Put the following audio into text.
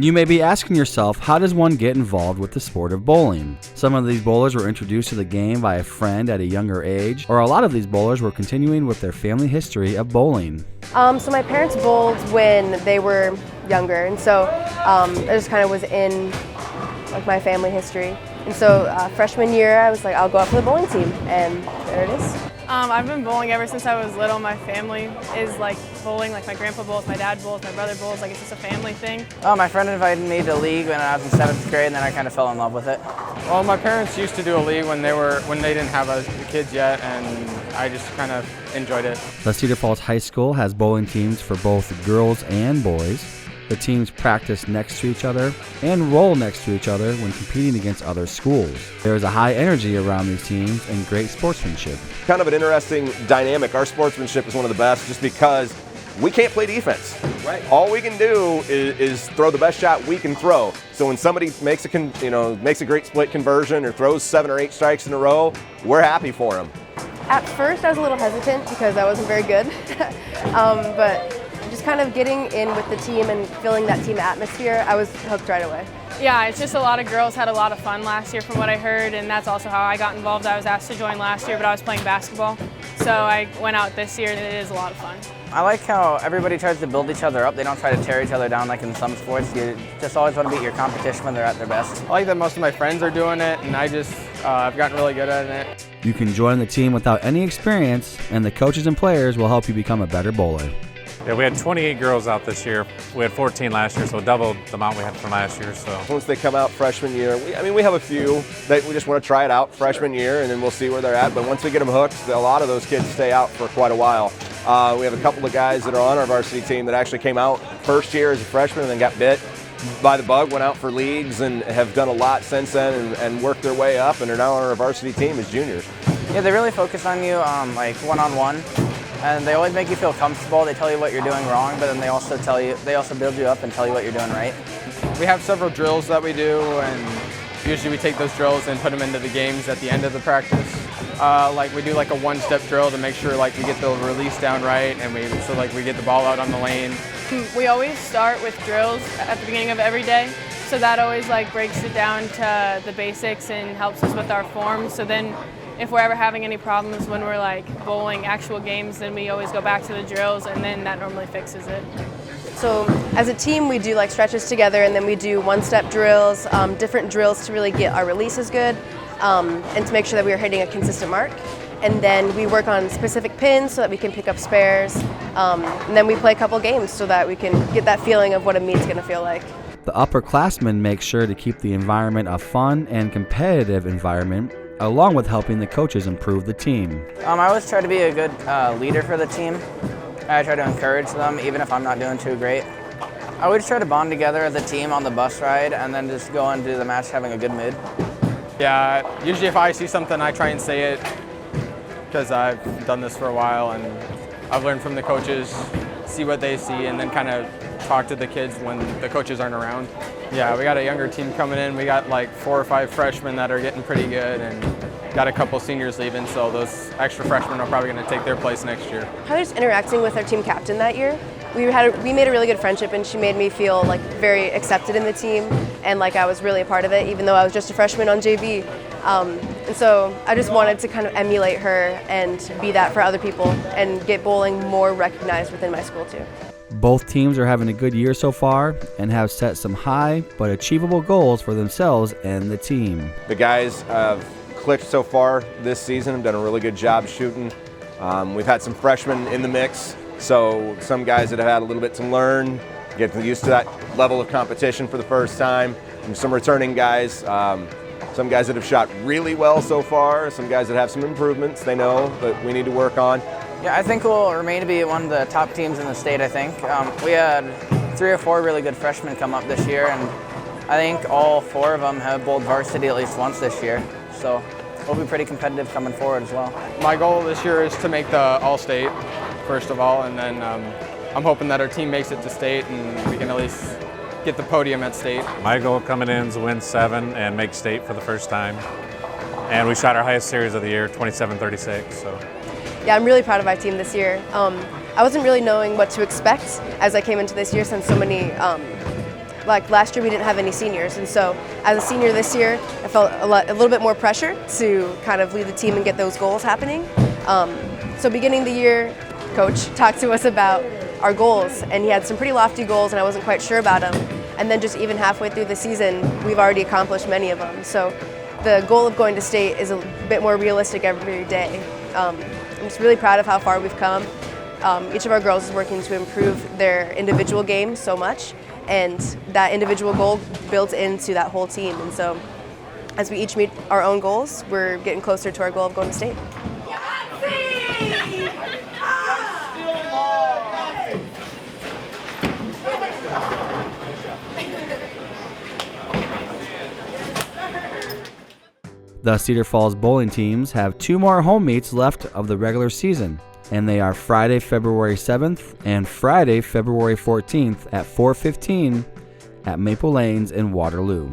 You may be asking yourself, how does one get involved with the sport of bowling? Some of these bowlers were introduced to the game by a friend at a younger age, or a lot of these bowlers were continuing with their family history of bowling. So my parents bowled when they were younger, and so it just kind of was in like my family history. And so freshman year, I was like, I'll go out for the bowling team, and there it is. I've been bowling ever since I was little. My family is like bowling, like my grandpa bowls, my dad bowls, my brother bowls, like it's just a family thing. Oh, my friend invited me to league when I was in 7th grade, and then I kind of fell in love with it. Well, my parents used to do a league when they didn't have kids yet, and I just kind of enjoyed it. The Cedar Falls High School has bowling teams for both girls and boys. The teams practice next to each other and roll next to each other when competing against other schools. There is a high energy around these teams and great sportsmanship. Kind of an interesting dynamic. Our sportsmanship is one of the best just because we can't play defense. Right. All we can do is throw the best shot we can throw. So when somebody makes a great split conversion or throws 7 or 8 strikes in a row, we're happy for them. At first, I was a little hesitant because I wasn't very good, but just kind of getting in with the team and feeling that team atmosphere, I was hooked right away. Yeah, it's just a lot of girls had a lot of fun last year from what I heard, and that's also how I got involved. I was asked to join last year, but I was playing basketball. So I went out this year, and it is a lot of fun. I like how everybody tries to build each other up. They don't try to tear each other down like in some sports. You just always want to beat your competition when they're at their best. I like that most of my friends are doing it, and I've gotten really good at it. You can join the team without any experience, and the coaches and players will help you become a better bowler. Yeah, we had 28 girls out this year. We had 14 last year, so double the amount we had from last year. So once they come out freshman year, we have a few that we just want to try it out freshman year, and then we'll see where they're at. But once we get them hooked, a lot of those kids stay out for quite a while. We have a couple of guys that are on our varsity team that actually came out first year as a freshman and then got bit by the bug, went out for leagues, and have done a lot since then and worked their way up and are now on our varsity team as juniors. Yeah, they really focus on you like one-on-one. And they always make you feel comfortable. They tell you what you're doing wrong, but then they also build you up and tell you what you're doing right. We have several drills that we do, and usually we take those drills and put them into the games at the end of the practice. Like we do like a one-step drill to make sure like we get the release down right, and we get the ball out on the lane. We always start with drills at the beginning of every day, so that always like breaks it down to the basics and helps us with our form. So then if we're ever having any problems when we're like bowling actual games, then we always go back to the drills, and then that normally fixes it. So as a team, we do like stretches together, and then we do one-step drills, different drills to really get our releases good, and to make sure that we are hitting a consistent mark. And then we work on specific pins so that we can pick up spares, and then we play a couple games so that we can get that feeling of what a meet's going to feel like. The upperclassmen make sure to keep the environment a fun and competitive environment, along with helping the coaches improve the team. I always try to be a good leader for the team. I try to encourage them, even if I'm not doing too great. I always try to bond together as a team on the bus ride, and then just go into the match having a good mood. Yeah, usually if I see something, I try and say it, because I've done this for a while, and I've learned from the coaches, see what they see, and then kind of talk to the kids when the coaches aren't around. Yeah, we got a younger team coming in. We got like 4 or 5 freshmen that are getting pretty good, and got a couple seniors leaving, so those extra freshmen are probably going to take their place next year. Probably just interacting with our team captain that year. We made a really good friendship, and she made me feel like very accepted in the team, and like I was really a part of it, even though I was just a freshman on JV. And so I just wanted to kind of emulate her and be that for other people and get bowling more recognized within my school too. Both teams are having a good year so far and have set some high but achievable goals for themselves and the team. The guys have clicked so far this season, have done a really good job shooting. We've had some freshmen in the mix, so some guys that have had a little bit to learn, get used to that level of competition for the first time, and some returning guys. Some guys that have shot really well so far, some guys that have some improvements they know that we need to work on. Yeah, I think we'll remain to be one of the top teams in the state, I think. We had 3 or 4 really good freshmen come up this year, and I think all 4 of them have bowled varsity at least once this year. So we'll be pretty competitive coming forward as well. My goal this year is to make the All-State, first of all, and then I'm hoping that our team makes it to state and we can at least get the podium at state. my goal coming in is to win 7 and make state for the first time. And we shot our highest series of the year, 27-36. So. Yeah, I'm really proud of our team this year. I wasn't really knowing what to expect as I came into this year, since so many like last year we didn't have any seniors, and so as a senior this year, I felt a little bit more pressure to kind of lead the team and get those goals happening. So beginning the year, Coach talked to us about our goals, and he had some pretty lofty goals, and I wasn't quite sure about them. And then just even halfway through the season, we've already accomplished many of them. So the goal of going to state is a bit more realistic every day. I'm just really proud of how far we've come. Each of our girls is working to improve their individual game so much, and that individual goal builds into that whole team. And so as we each meet our own goals, we're getting closer to our goal of going to state. The Cedar Falls bowling teams have 2 more home meets left of the regular season, and they are Friday, February 7th and Friday, February 14th at 4:15 at Maple Lanes in Waterloo.